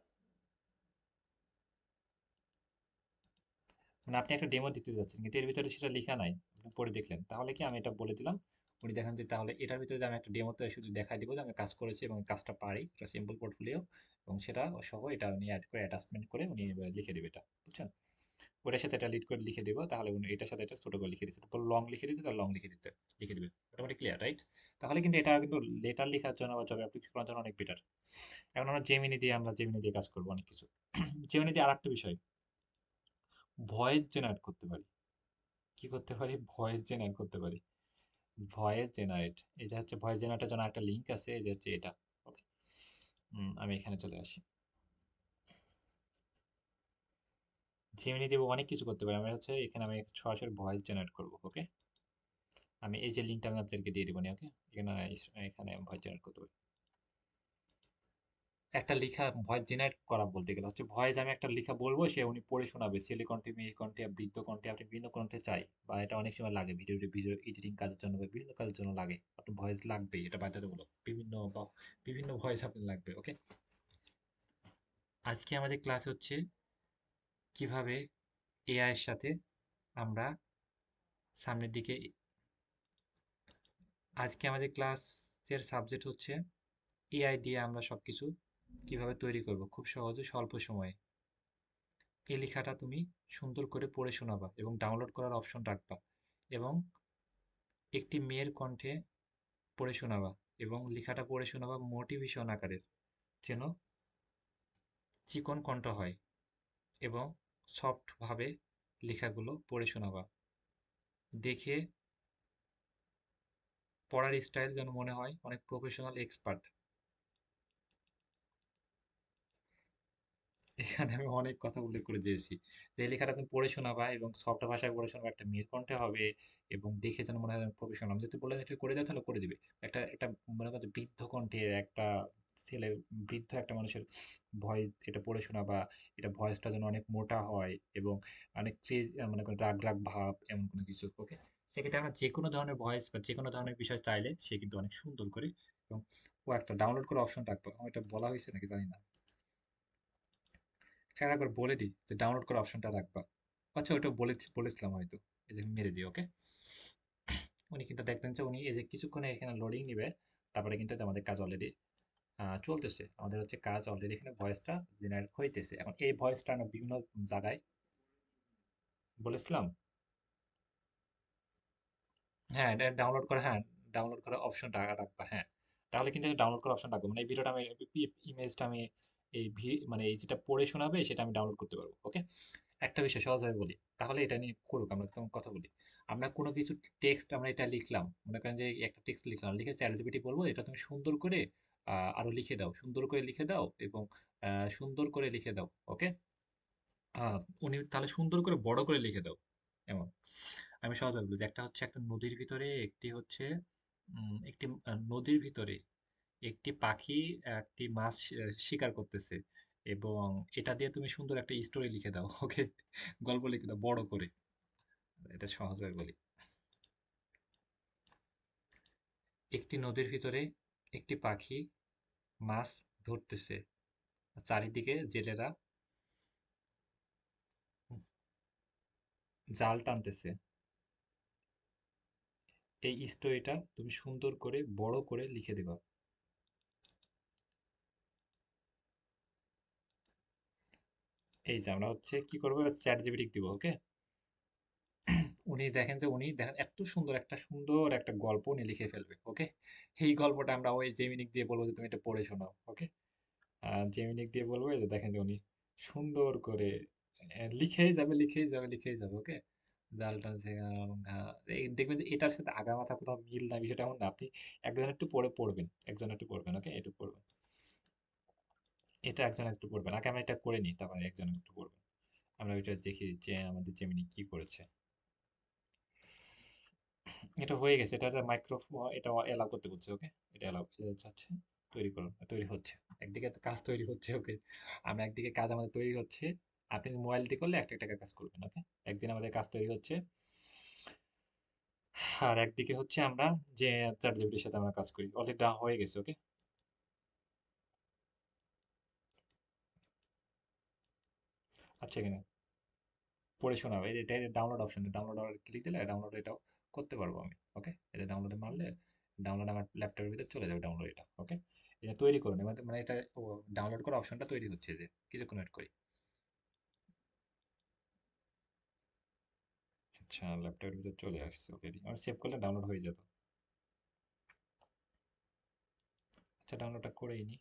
A: মানে আপনি একটা ডেমো দিতে যাচ্ছেন কিন্তু এর ভিতরে সেটা লেখা নাই, আপনি পড়ে দেখলেন, তাহলে কি আমি এটা বলে দিলাম, উনি দেখেন যে তাহলে এটার ভিতরে যে আমি একটা ডেমোতে শুধু দেখাই দিব যে আমি কাজ করেছি এবং কাজটা পারি, এটা সিম্পল পোর্টফোলিও, এবং সেটা সহ এটা উনি অ্যাড করে অ্যাটাচমেন্ট করে উনি এবার লিখে দিবে এটা, বুঝছেন? ওটার সাথে এটা লিড করে লিখে দিব, তাহলে উনি এটার সাথে এটা ছোট করে লিখে দিচ্ছে, তো লং লিখে দিতে তাহলে লং লিখে দিবে। মোটামুটি ক্লিয়ার, রাইট? তাহলে কিন্তু এটা কিন্তু লেটার লেখার জন্য বা জব অ্যাপ্লিকেশন করার জন্য অনেক বেটার। এখন আমরা জেমিনি দিয়ে কাজ করবো অনেক কিছু। জেমিনি দিয়ে আরেকটা বিষয়, ভয়েস জেনারেট করতে পারি। কি করতে পারি? ভয়েস জেনারেট করতে পারি। ভয়েস জেনারেট, এই যে হচ্ছে ভয়েস জেনারেটের জন্য একটা লিঙ্ক আছে, এই যে হচ্ছে এটা। ওকে, আমি এখানে চলে আসি। জেমিনি দিয়ে অনেক কিছু করতে পারি। আমি হচ্ছে এখানে আমি সরাসরি ভয়েস জেনারেট করব। ওকে, আমি এই যে লিঙ্কটা আমি আপনাদেরকে দিয়ে দিব না। ওকে, এখানে এখানে ভয়েস জেনারেট করতে পারি। একটা লেখা ভয়েস জেনারেট করা বলতে গেলে হচ্ছে ভয়েস, আমি একটা লেখা বলবো, সে উনি পড়ে শোনাবে, ছেলে কণ্ঠে, মেয়ে কণ্ঠে, বৃদ্ধ কণ্ঠে, আপনি বিভিন্ন কণ্ঠে চাই, বা এটা অনেক সময় লাগে ভিডিও এডিটিং কাজের জন্য বা বিভিন্ন কাজের জন্য লাগে, আপনার ভয়েস লাগবেই, এটা বাধ্যতামূলক, বিভিন্ন ভয়েস আপনার লাগবে। ওকে, আজকে আমাদের ক্লাস হচ্ছে কিভাবে এআই এর সাথে আমরা সামনের দিকে, আজকে আমাদের ক্লাসের সাবজেক্ট হচ্ছে এআই দিয়ে আমরা সবকিছু কিভাবে তৈরি করব খুব সহজে স্বল্প সময়ে। এই লেখাটা তুমি সুন্দর করে পড়ে শোনাবা এবং ডাউনলোড করার অপশন রাখবা, এবং একটি মেয়ের কণ্ঠে পড়ে শোনাবা, এবং লেখাটা পড়ে শোনাবা মোটিভেশন আকারের, যেন চিকন কণ্ঠ হয়, এবং সফটভাবে লেখাগুলো পড়ে শোনাবা। দেখে পড়ার স্টাইল যেন মনে হয় অনেক প্রফেশনাল এক্সপার্ট। এখানে আমি অনেক কথা উল্লেখ করে দিয়েছি যে এই লেখাটা তুমি পড়ে শোনাবা এবং সফট ভাষায় পড়ে শোনাবা, একটা মেয়ের কণ্ঠে হবে, এবং দেখে যেন মনে হয় প্রফেশনাল। আমি যদি বলে এটা করে দাও তাহলে করে দিবে। একটা একটা মনে করো যে বৃদ্ধ কণ্ঠে একটা ছেলের, বৃদ্ধ একটা মানুষের ভয়েস এটা পড়ে শোনাবা, এটা ভয়েসটা যেন অনেক মোটা হয় এবং অনেক ক্রেজ, মনে করেন রাগ রাগ ভাব এমন কোনো কিছু। ওকে, সেক্ষেত্রে আমরা যে কোনো ধরনের ভয়েস বা যে কোনো ধরনের বিষয় চাইলে সে কিন্তু অনেক সুন্দর করে, এবং ও একটা ডাউনলোড করার অপশন রাখবো, আমার এটা বলা হয়েছে নাকি জানি না, হ্যাঁ একবার বলে দিই যে ডাউনলোড করার অপশনটা রাখবা। আচ্ছা ওটা বলেছিলাম হয়তো, এই যে মেরে দিই। ওকে, উনি কিন্তু দেখবেন যে উনি এই যে কিছুক্ষণে এখানে লোডিং নিবে, তারপরে কিন্তু এটা আমাদের কাজ অলরেডি চলতেছে, আমাদের হচ্ছে কাজ অলরেডি এখানে ভয়েসটা জেনারেট হইতেছে। এখন এই ভয়েসটা আমরা বিভিন্ন জায়গায় বলেছিলাম। হ্যাঁ এটা ডাউনলোড করা, হ্যাঁ ডাউনলোড করার অপশনটা রাখবা। হ্যাঁ, তাহলে কিন্তু ডাউনলোড করার অপশন রাখবো, মানে এই ভিডিওটা আমি, ইমেজটা আমি, মানে এই যেটা পড়ে শোনাবে সেটা আমি ডাউনলোড করতে পারবো। ওকে, একটা বিষয় সহজভাবে বলি, তাহলে এটা নিয়ে করুক, আমরা তেমন কথা বলি। আমরা কোনো কিছু টেক্সট আমরা এটা লিখলাম, মনে করেন যে একটা টেক্সট লিখলাম, লিখে চ্যাট জিপিটি বলবো এটা তুমি সুন্দর করে আরো লিখে দাও, সুন্দর করে লিখে দাও, এবং সুন্দর করে লিখে দাও। ওকে, উনি তাহলে সুন্দর করে বড় করে লিখে দাও এমন। আমি সহজভাবে বলি যে একটা হচ্ছে একটা নদীর ভিতরে একটি হচ্ছে একটি নদীর ভিতরে একটি পাখি একটি মাছ শিকার করতেছে, এবং এটা দিয়ে তুমি সুন্দর একটা স্টোরি লিখে দাও। ওকে, গল্প লিখে দাও বড় করে। এটা সহজভাবে বলি, একটি নদীর ভিতরে একটি পাখি মাছ ধরতেছে, চারিদিকে জেলেরা জাল টানতেছে। এই স্টোরিটা তুমি সুন্দর করে বড় করে লিখে দেবা। এই যে আমরা হচ্ছে কি করবো, চ্যাট জিপিটি দিব। ওকে, উনি দেখেন এত সুন্দর একটা গল্প উনি লিখে ফেলবে। ওকে, এই গল্পটা আমরা ওই জেমিনিক দিয়ে বলবো যে তুমি এটা পড়ে শোনাও। ওকে, জেমিনিক দিয়ে বলবো, এই যে দেখেন যে উনি সুন্দর করে লিখেই যাবে। ওকে, জাল টানছে দেখবেন যে এটার সাথে আগা মাথা কোথাও মিল নাই, বিষয়টা এমন না। আপনি একজন একটু পরে পড়বেন, একজন একটু পড়বেন, ওকে, একটু পড়বেন, এটা একজন একটু পড়বেন, আগে আমরা এটা করে নিই, তারপরে একজন একটু পড়বেন। আমরা ওইটা দেখি যে আমাদের জেমিনি কি করেছে। এটা হয়ে গেছে, এটা মাইক্রোফোন, এটা এলাও করতে বলছে, ওকে, এটা এলাও যাচ্ছে, তৈরি করুন, তৈরি হচ্ছে, একদিকে তো কাজ তৈরি হচ্ছে, ওকে, আমরা একদিকে কাজ আমাদের তৈরি হচ্ছে, আপনি মোবাইল দিয়ে করলে একটা একটা কাজ করবেন, ওকে, একদিন আমাদের কাজ তৈরি হচ্ছে, আর একদিকে হচ্ছে আমরা যে চ্যাট জিপিটির সাথে আমরা কাজ করি, অলরেডি হয়ে গেছে, ওকে। আচ্ছা, এখানে পড়ে শোনাবে, এটা ডাউনলোড অপশন, ডাউনলোড ক্লিক দিলে ডাউনলোড এটাও করতে পারবো আমি, ওকে, এটা ডাউনলোডে মারলে ডাউনলোড আমার ল্যাপটপের ভিতরে চলে যাবে, ডাউনলোড এটা, ওকে, এটা তৈরি করুন, মানে এটা ডাউনলোড করার অপশনটা তৈরি হচ্ছে, যে কিছুক্ষণ ওয়েট করি। আচ্ছা, ল্যাপটপের ভিতরে চলে আসছে, ওকে, আমার সেভ করলে ডাউনলোড হয়ে যেত। আচ্ছা, ডাউনলোডটা করেই নি,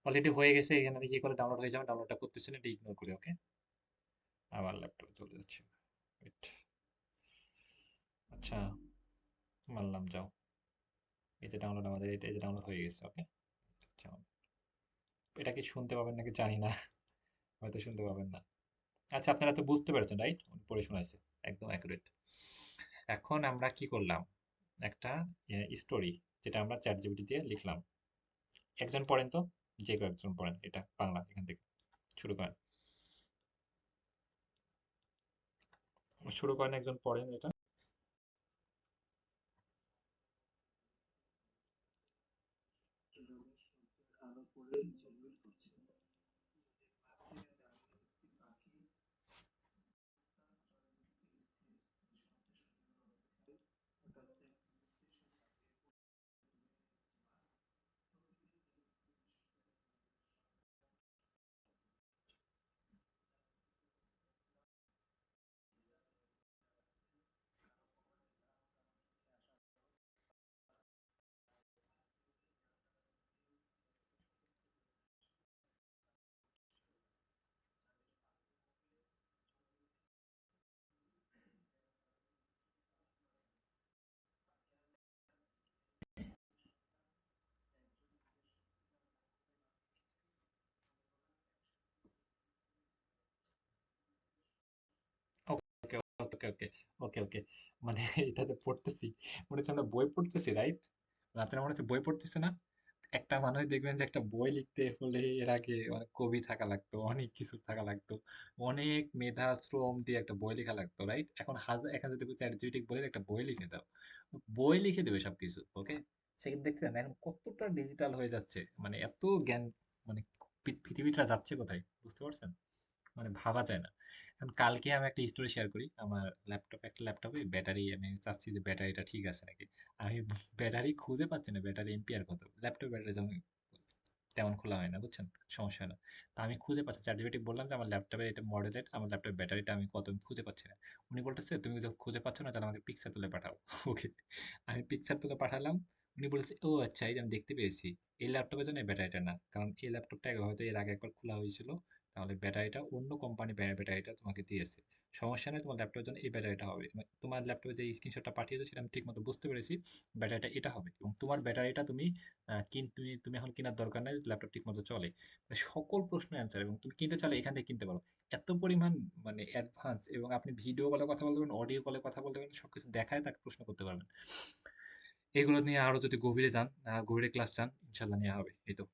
A: অলরেডি হয়ে গেছে, এখানে কি করে ডাউনলোড হয়ে যাবে, ডাউনলোডটা করতেছে না, এটা ইগনোর করি, ওকে, আবার ল্যাপটপে চলে যাচ্ছে, ওয়েট। আচ্ছা, মানলাম, যাও, এই যে ডাউনলোড আমাদের, এটা এই যে ডাউনলোড হয়ে গেছে, ওকে। আচ্ছা, এটা কি শুনতে পাবেন নাকি জানি না, হয়তো শুনতে পাবেন না। আচ্ছা, আপনারা তো বুঝতে পেরেছেন, রাইট, পড়ে শোনাইছে, একদম অ্যাকুরেট। এখন আমরা কি করলাম, একটা স্টোরি, যেটা আমরা চ্যাট জিপিটি দিয়ে লিখলাম, একজন পড়েন তো, যে কেউ একজন পড়েন, এটা বাংলা, এখান থেকে শুরু করেন, শুরু করেন, একজন পড়েন এটা। ওকে, ওকে, ওকে, ওকে, ওকে, মানে এটাতে পড়তেছি, মনে হচ্ছে আমরা বই পড়তেছি, রাইট, আপনারা মনে হচ্ছে বই পড়তেছে না। একটা মানুষ দেখবেন যে একটা বই লিখতে হলে এর আগে অনেক কবি থাকা লাগতো, অনেক কিছু থাকা লাগতো, অনেক মেধা শ্রম দিয়ে একটা বই লেখা লাগতো, রাইট, এখন এখন যদি চ্যাট জিপিটি বলে একটা বই লিখে দাও, বই লিখে দেবে সবকিছু, ওকে। সেখানে দেখছেন এখন কতটা ডিজিটাল হয়ে যাচ্ছে, মানে এত জ্ঞান, মানে পৃথিবীটা যাচ্ছে কোথায়, বুঝতে পারছেন, মানে ভাবা যায় না। এখন কালকে আমি একটা স্টোরি শেয়ার করি, আমার একটা ল্যাপটপে ব্যাটারি, আমি চাচ্ছি যে ব্যাটারিটা ঠিক আছে নাকি, আমি ব্যাটারি খুঁজে পাচ্ছি না, ব্যাটারি এম্পিয়ার কত, ল্যাপটপ ব্যাটারি যেমন তেমন খোলা হয় না, বুঝছেন, সমস্যা হয় না। তা আমি খুঁজে পাচ্ছি, চ্যাটজিপিটি বললাম যে আমার ল্যাপটপের এটা মডেলের, আমার ল্যাপটপের ব্যাটারিটা আমি কত, আমি খুঁজে পাচ্ছি না। উনি বলতেছে তুমি যখন খুঁজে পাচ্ছ না, তাহলে আমাকে পিকচার তুলে পাঠাও। ওকে, আমি পিকচার তুলে পাঠালাম, উনি বলেছে ও আচ্ছা, এই যে আমি দেখতে পেয়েছি, এই ল্যাপটপের জন্য এই ব্যাটারিটা না, কারণ এই ল্যাপটপটা হয়তো এর আগে একবার খোলা হয়েছিল, তাহলে ব্যাটারিটা অন্য কোম্পানি ব্যাটারিটা তোমাকে দিয়েছে, সমস্যা নেই, তোমার ল্যাপটপের জন্য এই ব্যাটারিটা হবে, মানে তোমার ল্যাপটপে যে স্ক্রিনশটটা পাঠিয়েছো সেটা আমি ঠিক মতো বুঝতে পেরেছি, ব্যাটারিটা এটা হবে, এবং তোমার ব্যাটারিটা তুমি তুমি এখন কেনার দরকার নাই, ল্যাপটপ ঠিক মতো চলে, মানে সকল প্রশ্নের অ্যান্সার, এবং তুমি কিনতে চাইলে এখান থেকে কিনতে পারো, এত পরিমাণ মানে অ্যাডভান্স, এবং আপনি ভিডিও কলে কথা বলতে পারবেন, অডিও কলে কথা বলতে পারবেন, সবকিছু দেখায় তাকে প্রশ্ন করতে পারবেন। এগুলো নিয়ে আরো যদি গভীরে যান, গভীরে ক্লাস চান, ইনশাল্লাহ নেওয়া হবে, এই তো।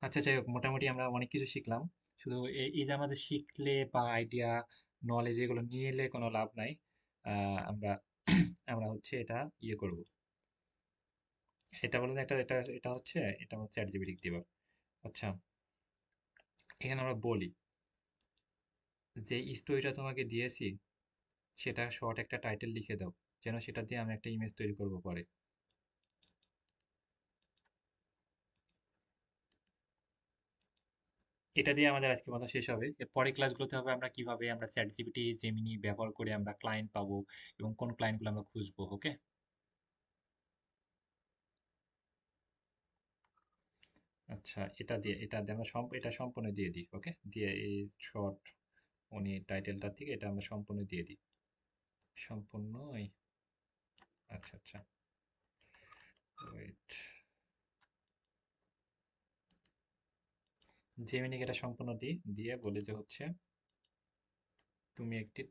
A: আচ্ছা, যাই হোক, মোটামুটি আমরা অনেক কিছু শিখলাম, শুধু এই যে আমাদের শিখলে বা আইডিয়া, নলেজ, এগুলো নিয়ে এলে কোনো লাভ নাই, আমরা আমরা হচ্ছে এটা ইয়ে করব, এটা বলতে এটা হচ্ছে, এটা হচ্ছে চ্যাট জিপিটি দিব। আচ্ছা, এখানে আমরা বলি যে স্টোরিটা তোমাকে দিয়েছি, সেটা শর্ট একটা টাইটেল লিখে দাও, যেন সেটা দিয়ে আমি একটা ইমেজ তৈরি করব পরে। এটা দিয়ে আমাদের আজকের মতো শেষ হবে, এর পরের ক্লাসগুলোতে হবে আমরা কিভাবে আমরা চ্যাট জিপিটি, জেমিনি ব্যবহার করে আমরা ক্লায়েন্ট পাবো, এবং কোন ক্লায়েন্টগুলো আমরা খুঁজবো, ওকে। আচ্ছা। আচ্ছা, এটা দিয়ে আমরা এটা সম্পূর্ণ দিয়ে দিই। ওকে, দিয়ে এই শর্ট উনি টাইটেলটা থেকে এটা আমরা সম্পূর্ণ দিয়ে দিই। সম্পূর্ণ আচ্ছা আচ্ছা, ওয়েট, জেমিনিকে এটা সম্পূর্ণ দিই, দিয়ে বলি যে হচ্ছে তুমি একটি,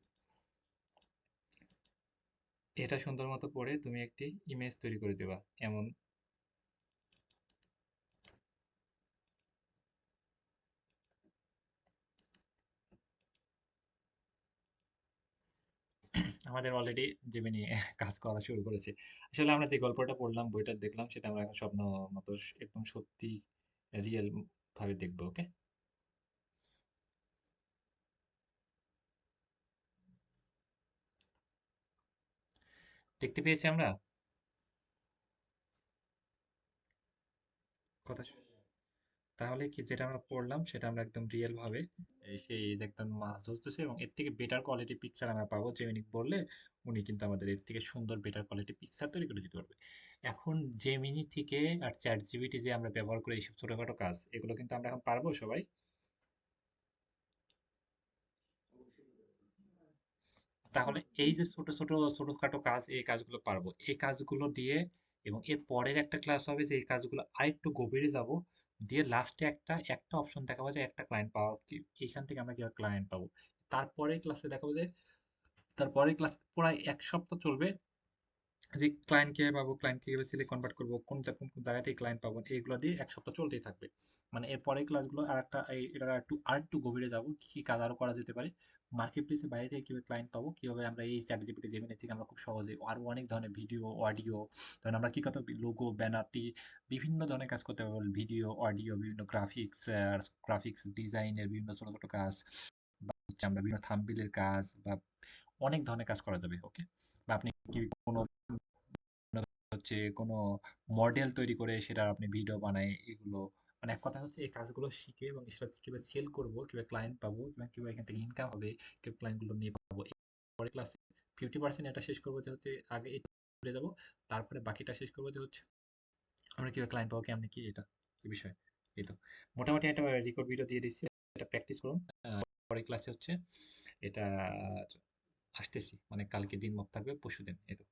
A: এটা সুন্দর মতো পড়ে তুমি একটি ইমেজ তৈরি করে দেবা এমন। আমাদের অলরেডি জেমিনি কাজ করা শুরু করেছে। আসলে আমরা যে গল্পটা পড়লাম, বইটা দেখলাম, সেটা আমরা এখন স্বপ্ন মতো একদম সত্যি রিয়েল ভাবে দেখবো। ওকে, দেখতে পেয়েছি আমরা কথা। তাহলে কি যেটা আমরা পড়লাম সেটা আমরা একদম রিয়েল ভাবে সেই যে একদম মাছ ধরতেছে, এবং এর থেকে বেটার কোয়ালিটি পিকচার আমরা পাবো। জেমিনি বললে উনি কিন্তু আমাদের এর থেকে সুন্দর বেটার কোয়ালিটি পিকচার তৈরি করে দিতে পারবে। এখন জেমিনি থেকে আর চ্যাট জিপিটি যে আমরা ব্যবহার করি এইসব ছোটখাটো কাজ, এগুলো কিন্তু আমরা এখন পারবো সবাই। তাহলে এই যে ছোট ছোট ছোটখাটো কাজ, এই কাজগুলো পারবো, এই কাজগুলো দিয়ে, এবং এর পরের একটা ক্লাস হবে যে এই কাজগুলো আরেকটু গভীরে যাব, দিয়ে লাস্টে একটা একটা অপশন দেখাবো যে একটা ক্লায়েন্ট পাওয়া কি, এইখান থেকে আমরা কিভাবে ক্লায়েন্ট পাবো। তারপরে ক্লাসে দেখাবো যে, তারপরে ক্লাস প্রায় ১ সপ্তাহ চলবে যে ক্লায়েন্ট কিভাবে পাবো, ক্লায়েন্ট কিভাবে সিলেক্ট কনভার্ট করবো, কোন জায়গা থেকে ক্লায়েন্ট পাবো, এইগুলো দিয়ে ১ সপ্তাহ চলতেই থাকবে। মানে এর পরের ক্লাসগুলো আর একটা এটা আর একটু গভীরে যাবো, কি কি কাজ আরো করা যেতে পারে, মার্কেট প্লেসের বাইরে থেকে কিভাবে ক্লায়েন্ট পাবো, কিভাবে আমরা এই চ্যাট জিপিটি জেমিনি থেকে আমরা খুব সহজে আরো অনেক ধরনের ভিডিও অডিও, ধরেন আমরা কি কথা লোগো ব্যানারটি বিভিন্ন ধরনের কাজ করতে পারবো, ভিডিও অডিও বিভিন্ন গ্রাফিক্স ডিজাইনের বিভিন্ন ছোট ছোট কাজ, হচ্ছে আমরা বিভিন্ন থাম্বনেইলের কাজ বা অনেক ধরনের কাজ করা যাবে। ওকে, বা আপনি কি কোনো হচ্ছে কোনো মডেল তৈরি করে সেটা আপনি ভিডিও বানায় এগুলো, মানে এক কথা হচ্ছে এই কাজগুলো শিখে এবং সেটা কিভাবে সেল করবো, কিভাবে ক্লায়েন্ট পাবো, এবং কিভাবে এখান থেকে ইনকাম হবে, কিভাবে ক্লায়েন্ট গুলো নিয়ে পাবো, পরে ক্লাসে 50% এটা শেষ করবো যে হচ্ছে আগে এটা করে যাবো, তারপরে বাকিটা শেষ করবো যে হচ্ছে আমরা কিভাবে ক্লায়েন্ট পাবো, কেমনি কি এটা এই বিষয়। এই তো মোটামুটি একটা রেকর্ড ভিডিও দিয়ে দিচ্ছি, এটা প্র্যাকটিস করুন। পরের ক্লাসে হচ্ছে এটা আসতেছি, মানে কালকে দিন মত থাকবে, পরশুদিন। এই তো।